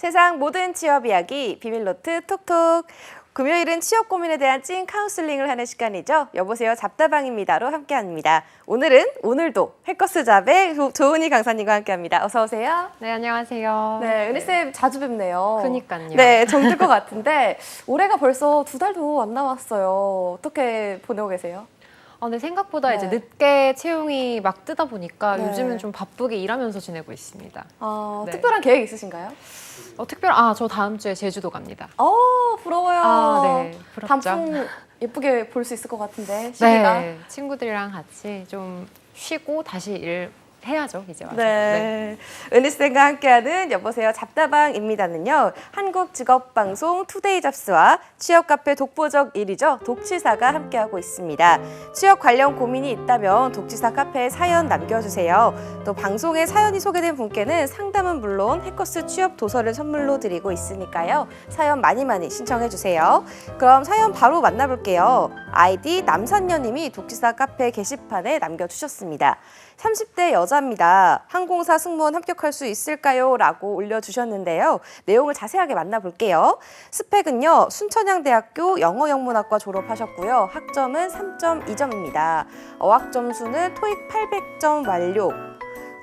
세상 모든 취업 이야기 비밀노트 톡톡. 금요일은 취업 고민에 대한 찐 카운슬링을 하는 시간이죠. 여보세요 잡다방입니다로 함께합니다. 오늘도 해커스 잡의 조은희 강사님과 함께합니다. 어서 오세요. 네, 안녕하세요. 네, 은희쌤 자주 뵙네요. 그니까요. 네, 정들 것 같은데 올해가 벌써 2달도 안 남았어요. 어떻게 보내고 계세요? 근데 생각보다 네. 이제 늦게 채용이 막 뜨다 보니까 네. 요즘은 좀 바쁘게 일하면서 지내고 있습니다. 네. 특별한 계획 있으신가요? 저 다음 주에 제주도 갑니다. 부러워요. 네, 부럽죠. 단풍 예쁘게 볼 수 있을 것 같은데 시기가. 네, 친구들이랑 같이 좀 쉬고 다시 일해야죠, 이제 와서. 네. 은희쌤과 함께하는 여보세요 잡다방입니다는요. 한국직업방송 투데이 잡스와 취업카페 독보적 1위죠. 독치사가 함께하고 있습니다. 취업 관련 고민이 있다면 독치사 카페에 사연 남겨주세요. 또 방송에 사연이 소개된 분께는 상담은 물론 해커스 취업 도서를 선물로 드리고 있으니까요. 사연 많이 신청해주세요. 그럼 사연 바로 만나볼게요. 아이디 남산녀님이 독치사 카페 게시판에 남겨주셨습니다. 30대 여자입니다. 항공사 승무원 합격할 수 있을까요? 라고 올려주셨는데요. 내용을 자세하게 만나볼게요. 스펙은요. 순천향대학교 영어영문학과 졸업하셨고요. 학점은 3.2점입니다. 어학 점수는 토익 800점 완료.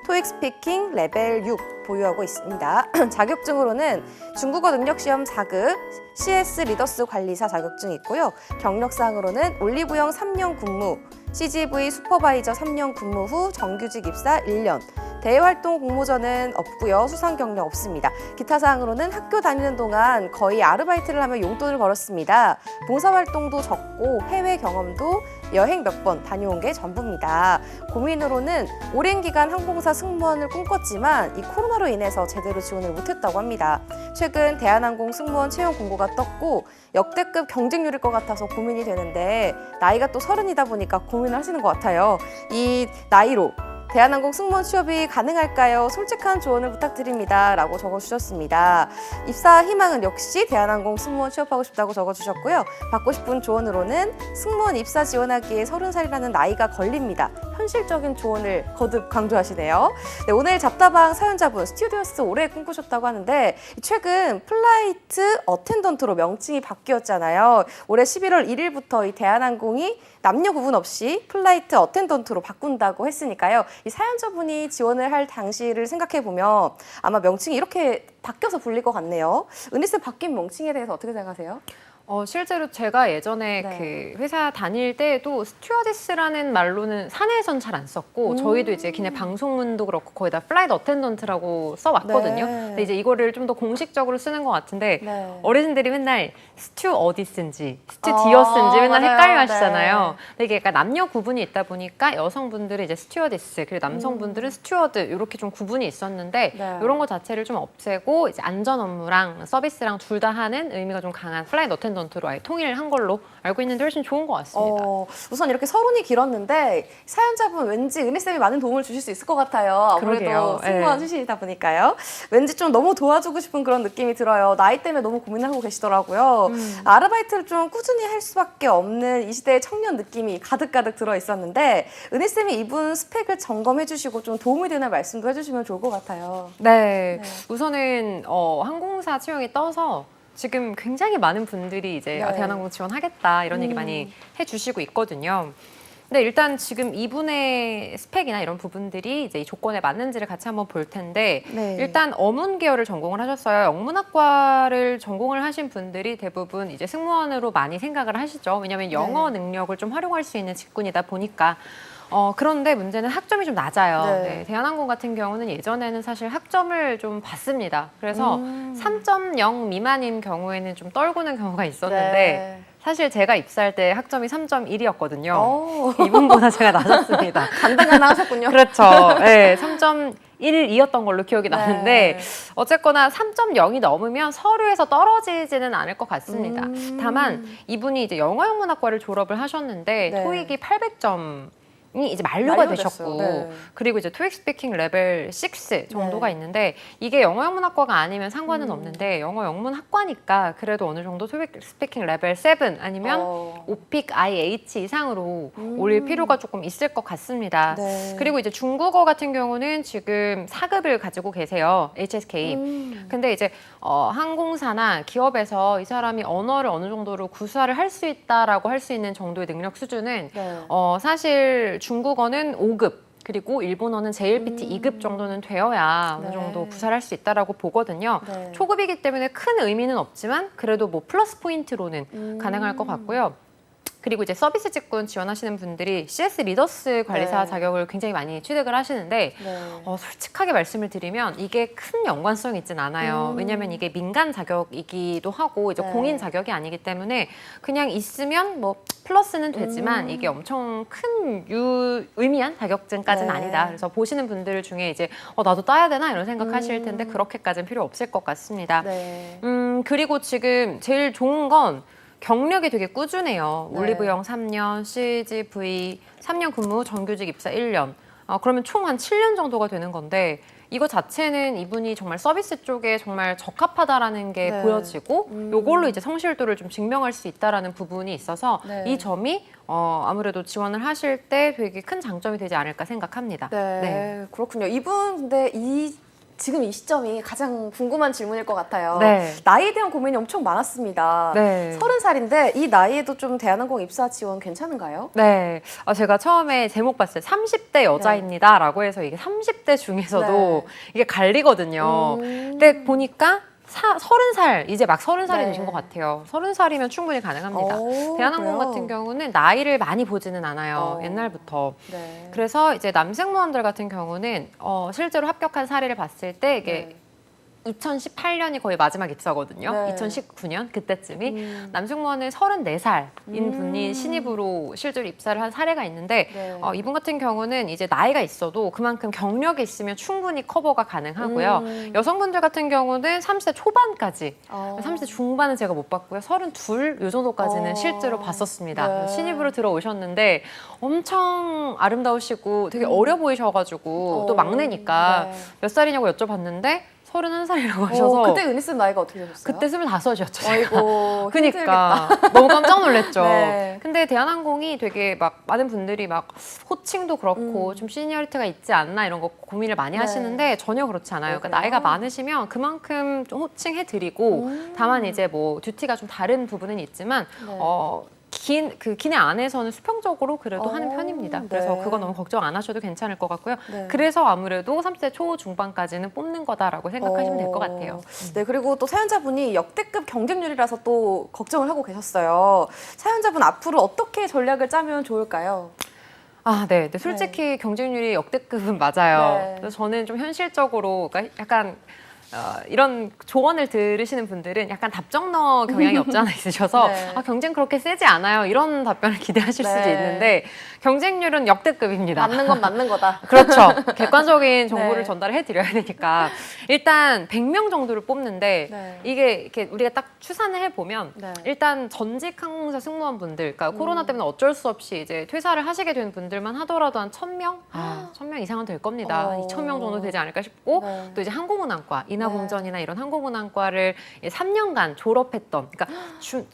토익 스피킹 레벨 6 보유하고 있습니다. 자격증으로는 중국어 능력시험 4급, CS 리더스 관리사 자격증이 있고요. 경력사항으로는 올리브영 3년 근무, CGV 슈퍼바이저 3년 근무 후 정규직 입사 1년, 대외활동 공모전은 없고요. 수상 경력 없습니다. 기타 사항으로는 학교 다니는 동안 거의 아르바이트를 하며 용돈을 벌었습니다. 봉사활동도 적고 해외 경험도 여행 몇 번 다녀온 게 전부입니다. 고민으로는 오랜 기간 항공사 승무원을 꿈꿨지만 이 코로나로 인해서 제대로 지원을 못했다고 합니다. 최근 대한항공 승무원 채용 공고가 떴고 역대급 경쟁률일 것 같아서 고민이 되는데 나이가 또 30이다 보니까 고민을 하시는 것 같아요. 이 나이로 대한항공 승무원 취업이 가능할까요? 솔직한 조언을 부탁드립니다. 라고 적어주셨습니다. 입사 희망은 역시 대한항공 승무원 취업하고 싶다고 적어주셨고요. 받고 싶은 조언으로는 승무원 입사 지원하기에 30살이라는 나이가 걸립니다. 현실적인 조언을 거듭 강조하시네요. 네, 오늘 잡다방 사연자분 스튜디오스 오래 꿈꾸셨다고 하는데 최근 플라이트 어텐던트로 명칭이 바뀌었잖아요. 올해 11월 1일부터 이 대한항공이 남녀 구분 없이 플라이트 어텐던트로 바꾼다고 했으니까요. 이 사연자분이 지원을 할 당시를 생각해보면 아마 명칭이 이렇게 바뀌어서 불릴 것 같네요. 은희쌤 바뀐 명칭에 대해서 어떻게 생각하세요? 실제로 제가 예전에 그 회사 다닐 때도 스튜어디스라는 말로는 사내에선 잘 안 썼고 저희도 이제 기내 방송문도 그렇고 거의 다 플라이트 어텐던트라고 써왔거든요. 네. 근데 이제 이거를 좀 더 공식적으로 쓰는 것 같은데 네. 어르신들이 맨날 스튜어디스인지 스튜디어스인지 맨날 맞아요. 헷갈려 하시잖아요. 네. 근데 이게 약간 남녀 구분이 있다 보니까 여성분들은 이제 스튜어디스 그리고 남성분들은 스튜어드 이렇게 좀 구분이 있었는데 네. 이런 거 자체를 좀 없애고 이제 안전 업무랑 서비스랑 둘 다 하는 의미가 좀 강한 플라이트 어텐던트로 아예 통일한 걸로 알고 있는데 훨씬 좋은 것 같습니다. 우선 이렇게 서론이 길었는데 사연자분 왠지 은희쌤이 많은 도움을 주실 수 있을 것 같아요. 아무래도 그러게요. 승무원 네. 출신이다 보니까요. 왠지 좀 너무 도와주고 싶은 그런 느낌이 들어요. 나이 때문에 너무 고민하고 계시더라고요. 아르바이트를 좀 꾸준히 할 수밖에 없는 이 시대의 청년 느낌이 가득가득 들어있었는데 은희쌤이 이분 스펙을 점검해 주시고 좀 도움이 되는 말씀도 해주시면 좋을 것 같아요. 네. 우선은 항공사 채용이 떠서 지금 굉장히 많은 분들이 이제 네. 대한항공 지원하겠다 이런 얘기 많이 해주시고 있거든요. 근데 일단 지금 이분의 스펙이나 이런 부분들이 이제 이 조건에 맞는지를 같이 한번 볼 텐데 네. 일단 어문 계열을 전공을 하셨어요. 영문학과를 전공을 하신 분들이 대부분 이제 승무원으로 많이 생각을 하시죠. 왜냐하면 영어 능력을 좀 활용할 수 있는 직군이다 보니까. 그런데 문제는 학점이 좀 낮아요. 네. 네, 대한항공 같은 경우는 예전에는 사실 학점을 좀 봤습니다. 그래서 3.0 미만인 경우에는 좀 떨구는 경우가 있었는데 네. 사실 제가 입사할 때 학점이 3.1이었거든요. 이분보다 제가 낮았습니다. 간당간당 하셨군요. 그렇죠. 네, 3.12였던 걸로 기억이 나는데 네. 어쨌거나 3.0이 넘으면 서류에서 떨어지지는 않을 것 같습니다. 다만 이분이 이제 영어영문학과를 졸업을 하셨는데 네. 토익이 800점 이제 만료가 만료됐어요. 되셨고 네. 그리고 이제 토익 스피킹 레벨 6 정도가 있는데 이게 영어 영문학과가 아니면 상관은 없는데 영어 영문학과니까 그래도 어느 정도 토익 스피킹 레벨 7 아니면 오픽 IH 이상으로 올릴 필요가 조금 있을 것 같습니다. 네. 그리고 이제 중국어 같은 경우는 지금 4급을 가지고 계세요. HSK. 근데 이제 항공사나 기업에서 이 사람이 언어를 어느 정도로 구사를 할 수 있다라고 할 수 있는 정도의 능력 수준은 네. 사실 중국어는 5급 그리고 일본어는 JLPT 2급 정도는 되어야 어느 정도 네. 구사를 할 수 있다라고 보거든요. 네. 초급이기 때문에 큰 의미는 없지만 그래도 뭐 플러스 포인트로는 가능할 것 같고요. 그리고 이제 서비스 직군 지원하시는 분들이 CS 리더스 관리사 네. 자격을 굉장히 많이 취득을 하시는데 네. 솔직하게 말씀을 드리면 이게 큰 연관성이 있진 않아요. 왜냐하면 이게 민간 자격이기도 하고 이제 네. 공인 자격이 아니기 때문에 그냥 있으면 뭐 플러스는 되지만 이게 엄청 큰 의미한 자격증까지는 네. 아니다. 그래서 보시는 분들 중에 이제 나도 따야 되나 이런 생각하실 텐데 그렇게까지는 필요 없을 것 같습니다. 네. 그리고 지금 제일 좋은 건 경력이 되게 꾸준해요. 네. 올리브영 3년, CGV 3년 근무, 정규직 입사 1년. 그러면 총 한 7년 정도가 되는 건데 이거 자체는 이분이 정말 서비스 쪽에 정말 적합하다라는 게 네. 보여지고 요걸로 이제 성실도를 좀 증명할 수 있다라는 부분이 있어서 네. 이 점이 아무래도 지원을 하실 때 되게 큰 장점이 되지 않을까 생각합니다. 네. 그렇군요. 이분 근데 지금 이 시점이 가장 궁금한 질문일 것 같아요. 네. 나이에 대한 고민이 엄청 많았습니다. 네. 30살인데 이 나이에도 좀 대한항공 입사 지원 괜찮은가요? 네, 제가 처음에 제목 봤어요. 30대 여자입니다라고 해서 이게 30대 중에서도 네. 이게 갈리거든요. 근데 보니까 30살, 이제 막 30살이 네. 되신 것 같아요. 30살이면 충분히 가능합니다. 오, 대한항공 그래요? 같은 경우는 나이를 많이 보지는 않아요. 옛날부터. 네. 그래서 이제 남승무원들 같은 경우는 실제로 합격한 사례를 봤을 때 이게 2018년이 거의 마지막 입사거든요. 네. 2019년 그때쯤이 남승무원은 34살인 분이 신입으로 실제로 입사를 한 사례가 있는데 네. 이분 같은 경우는 이제 나이가 있어도 그만큼 경력이 있으면 충분히 커버가 가능하고요. 여성분들 같은 경우는 30대 초반까지 30대 중반은 제가 못 봤고요. 32, 이 정도까지는 실제로 봤었습니다. 네. 신입으로 들어오셨는데 엄청 아름다우시고 되게 어려 보이셔가지고 또 막내니까 네. 몇 살이냐고 여쭤봤는데 31살이라고 하셔서 그때 은희쌤 나이가 어떻게 되셨어요? 그때 25이었죠. 아이고, 그니까 너무 깜짝 놀랐죠. 네. 근데 대한항공이 되게 막 많은 분들이 막 호칭도 그렇고 좀 시니어리티가 있지 않나 이런 거 고민을 많이 네. 하시는데 전혀 그렇지 않아요. 그러니까 그래요? 나이가 많으시면 그만큼 좀 호칭해드리고 다만 이제 뭐 듀티가 좀 다른 부분은 있지만 네. 기내 안에서는 수평적으로 그래도 하는 편입니다. 그래서 네. 그거 너무 걱정 안 하셔도 괜찮을 것 같고요. 네. 그래서 아무래도 30대 초중반까지는 뽑는 거다라고 생각하시면 될 것 같아요. 네, 그리고 또 사연자분이 역대급 경쟁률이라서 또 걱정을 하고 계셨어요. 사연자분 앞으로 어떻게 전략을 짜면 좋을까요? 네. 근데 솔직히 경쟁률이 역대급은 맞아요. 네. 그래서 저는 좀 현실적으로, 그러니까 약간 이런 조언을 들으시는 분들은 약간 답정너 경향이 없지 않아 있으셔서 네. 경쟁 그렇게 세지 않아요. 이런 답변을 기대하실 네. 수도 있는데 경쟁률은 역대급입니다. 맞는 건 맞는 거다. 그렇죠. 객관적인 정보를 네. 전달해 드려야 되니까 일단 100명 정도를 뽑는데 네. 이게 이렇게 우리가 딱 추산을 해 보면 네. 일단 전직 항공사 승무원분들, 그러니까 코로나 때문에 어쩔 수 없이 이제 퇴사를 하시게 된 분들만 하더라도 한 1,000명, 1,000명 이상은 될 겁니다. 2,000명 정도 되지 않을까 싶고 네. 또 이제 항공운항과 인하공전이나 이런 항공운항과를 3년간 졸업했던, 그러니까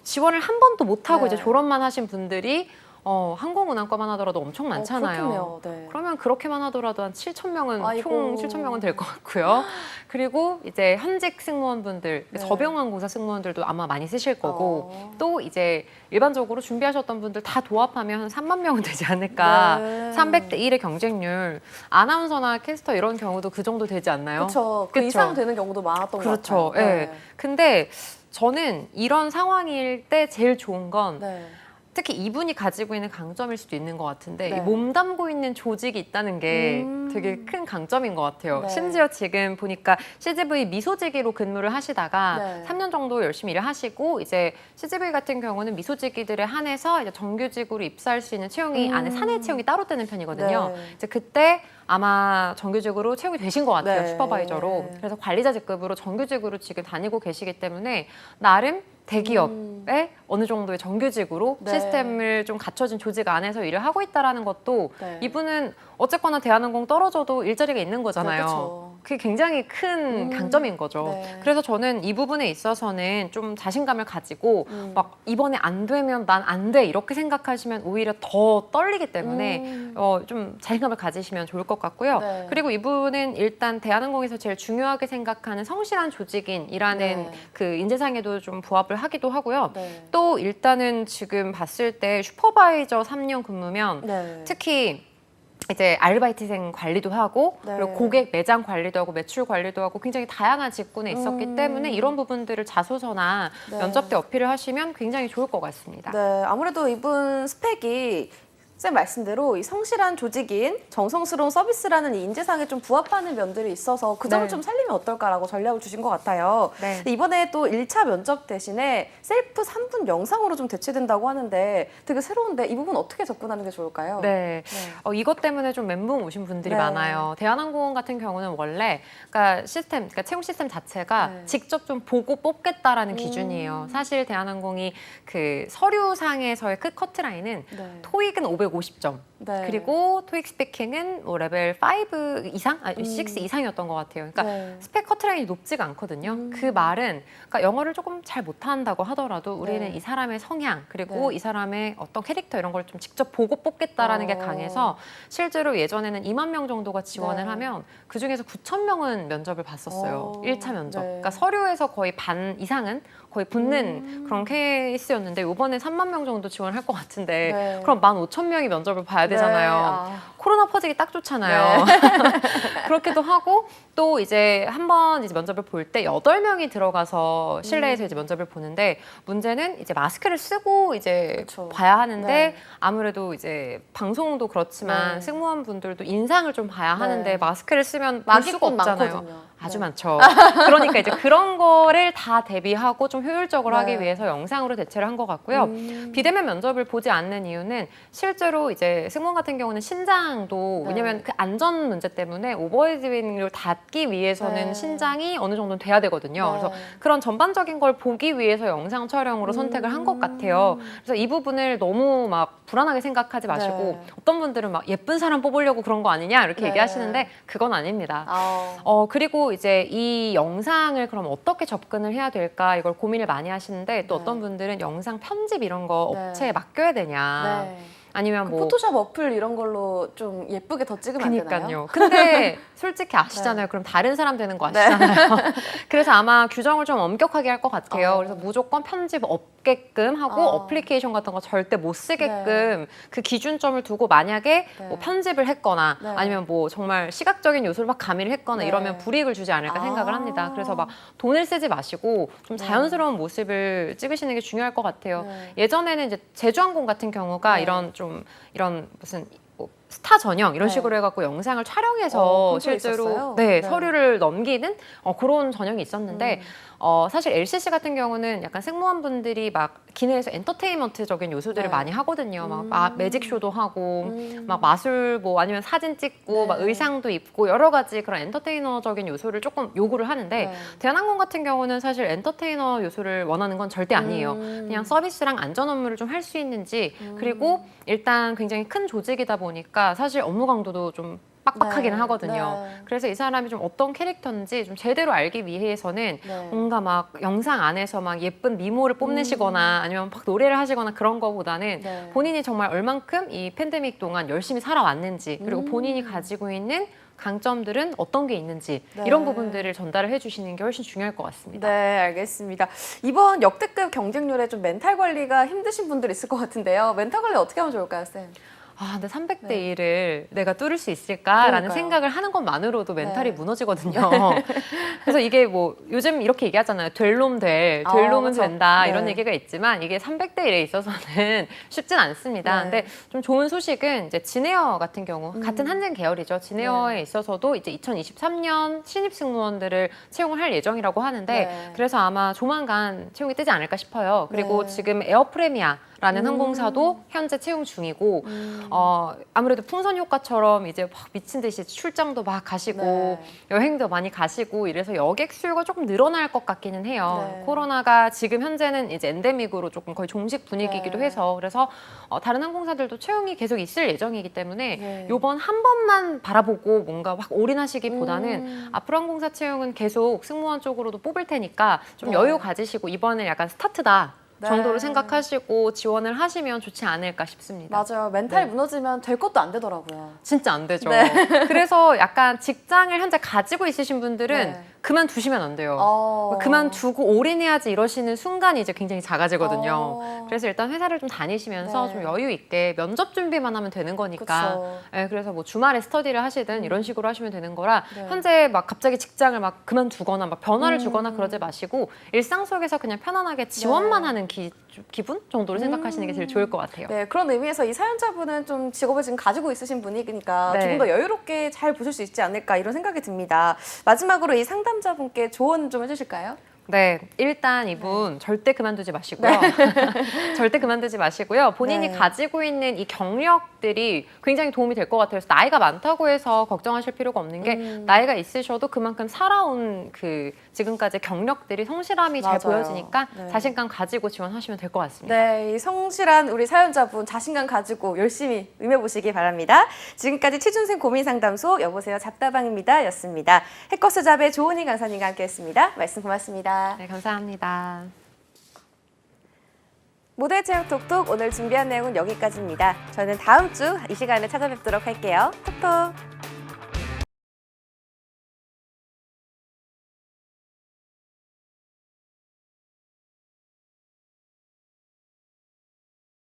지원을 한 번도 못 하고 네. 이제 졸업만 하신 분들이 항공운항과만 하더라도 엄청 많잖아요. 그렇군요. 네. 그러면 그렇게만 하더라도 한 7,000명은 아이고. 총 7,000명은 될 것 같고요. 그리고 이제 현직 승무원분들, 네. 저병항공사 승무원들도 아마 많이 쓰실 거고 또 이제 일반적으로 준비하셨던 분들 다 도합하면 한 3만 명은 되지 않을까. 네. 300대 1의 경쟁률. 아나운서나 캐스터 이런 경우도 그 정도 되지 않나요? 그렇죠. 그 그쵸? 이상 되는 경우도 많았던 그렇죠. 것 같아요. 예. 근데 저는 이런 상황일 때 제일 좋은 건 네. 특히 이분이 가지고 있는 강점일 수도 있는 것 같은데 네. 이 몸담고 있는 조직이 있다는 게 되게 큰 강점인 것 같아요. 네. 심지어 지금 보니까 CGV 미소직위로 근무를 하시다가 네. 3년 정도 열심히 일을 하시고 이제 CGV 같은 경우는 미소직위들에 한해서 이제 정규직으로 입사할 수 있는 채용이 안에 사내 채용이 따로 뜨는 편이거든요. 네. 이제 그때 아마 정규직으로 채용이 되신 것 같아요. 네. 슈퍼바이저로. 그래서 관리자 직급으로 정규직으로 지금 다니고 계시기 때문에 나름 대기업에 어느 정도의 정규직으로 네. 시스템을 좀 갖춰진 조직 안에서 일을 하고 있다라는 것도 네. 이분은 어쨌거나 대한항공 떨어져도 일자리가 있는 거잖아요. 네, 그쵸. 그게 굉장히 큰 강점인 거죠. 네. 그래서 저는 이 부분에 있어서는 좀 자신감을 가지고 막 이번에 안 되면 난 안 돼 이렇게 생각하시면 오히려 더 떨리기 때문에 좀 자신감을 가지시면 좋을 것 같고요. 네. 그리고 이분은 일단 대한항공에서 제일 중요하게 생각하는 성실한 조직인이라는 네. 그 인재상에도 좀 부합을 하기도 하고요. 네. 또 일단은 지금 봤을 때 슈퍼바이저 3년 근무면 네. 특히 이제 아르바이트생 관리도 하고 네. 그리고 고객 매장 관리도 하고 매출 관리도 하고 굉장히 다양한 직군에 있었기 때문에 이런 부분들을 자소서나 네. 면접 때 어필을 하시면 굉장히 좋을 것 같습니다. 네, 아무래도 이분 스펙이 쌤 말씀대로 이 성실한 조직인 정성스러운 서비스라는 이 인재상에 좀 부합하는 면들이 있어서 그 점을 네. 좀 살리면 어떨까라고 전략을 주신 것 같아요. 네. 근데 이번에 또 1차 면접 대신에 셀프 3분 영상으로 좀 대체된다고 하는데 되게 새로운데 이 부분 어떻게 접근하는 게 좋을까요? 네. 네. 이것 때문에 좀 멘붕 오신 분들이 네. 많아요. 대한항공 같은 경우는 원래 그러니까 채용 시스템 자체가 네. 직접 좀 보고 뽑겠다라는 기준이에요. 사실 대한항공이 그 서류상에서의 끝 커트라인은 네. 토익은 550점. 네. 그리고 토익 스피킹은 뭐 레벨 5 이상? 아니 6 이상이었던 것 같아요. 그러니까 네. 스펙 커트라인이 높지가 않거든요. 그 말은 그러니까 영어를 조금 잘 못한다고 하더라도 우리는 네. 이 사람의 성향 그리고 네. 이 사람의 어떤 캐릭터 이런 걸 좀 직접 보고 뽑겠다라는 게 강해서 실제로 예전에는 2만 명 정도가 지원을 네. 하면 그중에서 9천 명은 면접을 봤었어요. 1차 면접. 네. 그러니까 서류에서 거의 반 이상은 거의 붙는 그런 케이스였는데 이번에 3만 명 정도 지원할 것 같은데 네. 그럼 14,000명이 면접을 봐야 되잖아요. 아. 코로나 퍼지기 딱 좋잖아요. 그렇게도 하고 또 이제 한번 이제 면접을 볼 때 8명이 들어가서 실내에서 이제 면접을 보는데 문제는 이제 마스크를 쓰고 이제 그쵸. 봐야 하는데 네. 아무래도 이제 방송도 그렇지만 네. 승무원분들도 인상을 좀 봐야 네. 하는데 마스크를 쓰면 볼 수가 마기꾼 없잖아요. 많거든요. 아주 네. 많죠. 그러니까 이제 그런 거를 다 대비하고 좀 효율적으로 네. 하기 위해서 영상으로 대체를 한 것 같고요. 비대면 면접을 보지 않는 이유는 실제로 이제 승무원 같은 경우는 신장도 네. 왜냐면 그 안전 문제 때문에 오버헤드윙을 닫기 위해서는 네. 신장이 어느 정도는 돼야 되거든요. 네. 그래서 그런 전반적인 걸 보기 위해서 영상 촬영으로 선택을 한 것 같아요. 그래서 이 부분을 너무 막 불안하게 생각하지 마시고 네. 어떤 분들은 막 예쁜 사람 뽑으려고 그런 거 아니냐 이렇게 네. 얘기하시는데 그건 아닙니다. 아. 그리고 이제 이 영상을 그럼 어떻게 접근을 해야 될까 이걸 고민을 많이 하시는데 또 네. 어떤 분들은 영상 편집 이런 거 네. 업체에 맡겨야 되냐 네. 아니면 그 뭐 포토샵 어플 이런 걸로 좀 예쁘게 더 찍으면 안 되나요? 그니까요. 근데 솔직히 아시잖아요. 그럼 다른 사람 되는 거 아시잖아요. 그래서 아마 규정을 좀 엄격하게 할 것 같아요. 그래서 무조건 편집 없게끔 하고 어플리케이션 같은 거 절대 못 쓰게끔 그 기준점을 두고 만약에 네. 뭐 편집을 했거나 네. 아니면 뭐 정말 시각적인 요소를 막 가미를 했거나 네. 이러면 불이익을 주지 않을까 생각을 합니다. 그래서 막 돈을 쓰지 마시고 좀 자연스러운 모습을 찍으시는 게 중요할 것 같아요. 네. 예전에는 이제 제주항공 같은 경우가 네. 이런 무슨 뭐 스타 전형 이런 네. 식으로 해갖고 영상을 촬영해서 그런 거 실제로 있었어요? 네, 네. 서류를 넘기는 그런 전형이 있었는데 사실 LCC 같은 경우는 약간 승무원분들이 막 기내에서 엔터테인먼트적인 요소들을 네. 많이 하거든요. 막 매직쇼도 하고 막 마술 뭐 아니면 사진 찍고 네. 막 의상도 입고 여러 가지 그런 엔터테이너적인 요소를 조금 요구를 하는데 네. 대한항공 같은 경우는 사실 엔터테이너 요소를 원하는 건 절대 아니에요. 그냥 서비스랑 안전 업무를 좀 할 수 있는지 그리고 일단 굉장히 큰 조직이다 보니까 사실 업무 강도도 좀 빡빡하기는 네. 하거든요. 네. 그래서 이 사람이 좀 어떤 캐릭터인지 좀 제대로 알기 위해서는 네. 뭔가 막 영상 안에서 막 예쁜 미모를 뽐내시거나 아니면 막 노래를 하시거나 그런 거보다는 네. 본인이 정말 얼만큼 이 팬데믹 동안 열심히 살아왔는지 그리고 본인이 가지고 있는 강점들은 어떤 게 있는지 네. 이런 부분들을 전달을 해주시는 게 훨씬 중요할 것 같습니다. 네, 알겠습니다. 이번 역대급 경쟁률에 좀 멘탈 관리가 힘드신 분들 있을 것 같은데요. 멘탈 관리 어떻게 하면 좋을까요, 쌤? 근데 300대 1을 내가 뚫을 수 있을까라는 그러니까요. 생각을 하는 것만으로도 멘탈이 네. 무너지거든요. 그래서 이게 뭐 요즘 이렇게 얘기하잖아요. 될 놈 될 놈은 그렇죠. 된다 이런 네. 얘기가 있지만 이게 300대 1에 있어서는 쉽진 않습니다. 네. 근데 좀 좋은 소식은 이제 진에어 같은 경우 같은 한진 계열이죠. 진에어에 네. 있어서도 이제 2023년 신입 승무원들을 채용을 할 예정이라고 하는데 네. 그래서 아마 조만간 채용이 뜨지 않을까 싶어요. 그리고 네. 지금 에어프레미아 항공사도 현재 채용 중이고 아무래도 풍선 효과처럼 이제 막 미친 듯이 출장도 막 가시고 네. 여행도 많이 가시고 이래서 여객 수요가 조금 늘어날 것 같기는 해요. 네. 코로나가 지금 현재는 이제 엔데믹으로 조금 거의 종식 분위기이기도 네. 해서 그래서 다른 항공사들도 채용이 계속 있을 예정이기 때문에 네. 요번 한 번만 바라보고 뭔가 확 올인하시기보다는 앞으로 항공사 채용은 계속 승무원 쪽으로도 뽑을 테니까 좀 네. 여유 가지시고 이번에 약간 스타트다 네. 정도로 생각하시고 지원을 하시면 좋지 않을까 싶습니다. 맞아요. 멘탈이 네. 무너지면 될 것도 안 되더라고요. 진짜 안 되죠. 네. 그래서 약간 직장을 현재 가지고 있으신 분들은 네. 그만두시면 안 돼요. 어. 그만두고 올인해야지 이러시는 순간이 이제 굉장히 작아지거든요. 어. 그래서 일단 회사를 좀 다니시면서 네. 좀 여유 있게 면접 준비만 하면 되는 거니까. 그쵸. 네, 그래서 뭐 주말에 스터디를 하시든 이런 식으로 하시면 되는 거라 네. 현재 막 갑자기 직장을 막 그만두거나 막 변화를 주거나 그러지 마시고 일상 속에서 그냥 편안하게 지원만 네. 하는 기분 정도로 생각하시는 게 제일 좋을 것 같아요. 네, 그런 의미에서 이 사연자분은 좀 직업을 지금 가지고 있으신 분이니까 네. 조금 더 여유롭게 잘 보실 수 있지 않을까 이런 생각이 듭니다. 마지막으로 이 상담자분께 조언 좀 해주실까요? 네, 일단 이분 절대 그만두지 마시고요. 절대 그만두지 마시고요. 본인이 네. 가지고 있는 이 경력들이 굉장히 도움이 될 것 같아요. 그래서 나이가 많다고 해서 걱정하실 필요가 없는 게 나이가 있으셔도 그만큼 살아온 그 지금까지 경력들이 성실함이 잘 맞아요. 보여지니까 네. 자신감 가지고 지원하시면 될 것 같습니다. 네, 이 성실한 우리 사연자분 자신감 가지고 열심히 임해보시기 바랍니다. 지금까지 취준생 고민상담소 여보세요 잡다방입니다 였습니다. 해커스잡의 조은희 강사님과 함께했습니다. 말씀 고맙습니다. 네, 감사합니다. 모두의 체육 톡톡 오늘 준비한 내용은 여기까지입니다. 저는 다음 주 이 시간에 찾아뵙도록 할게요. 톡톡.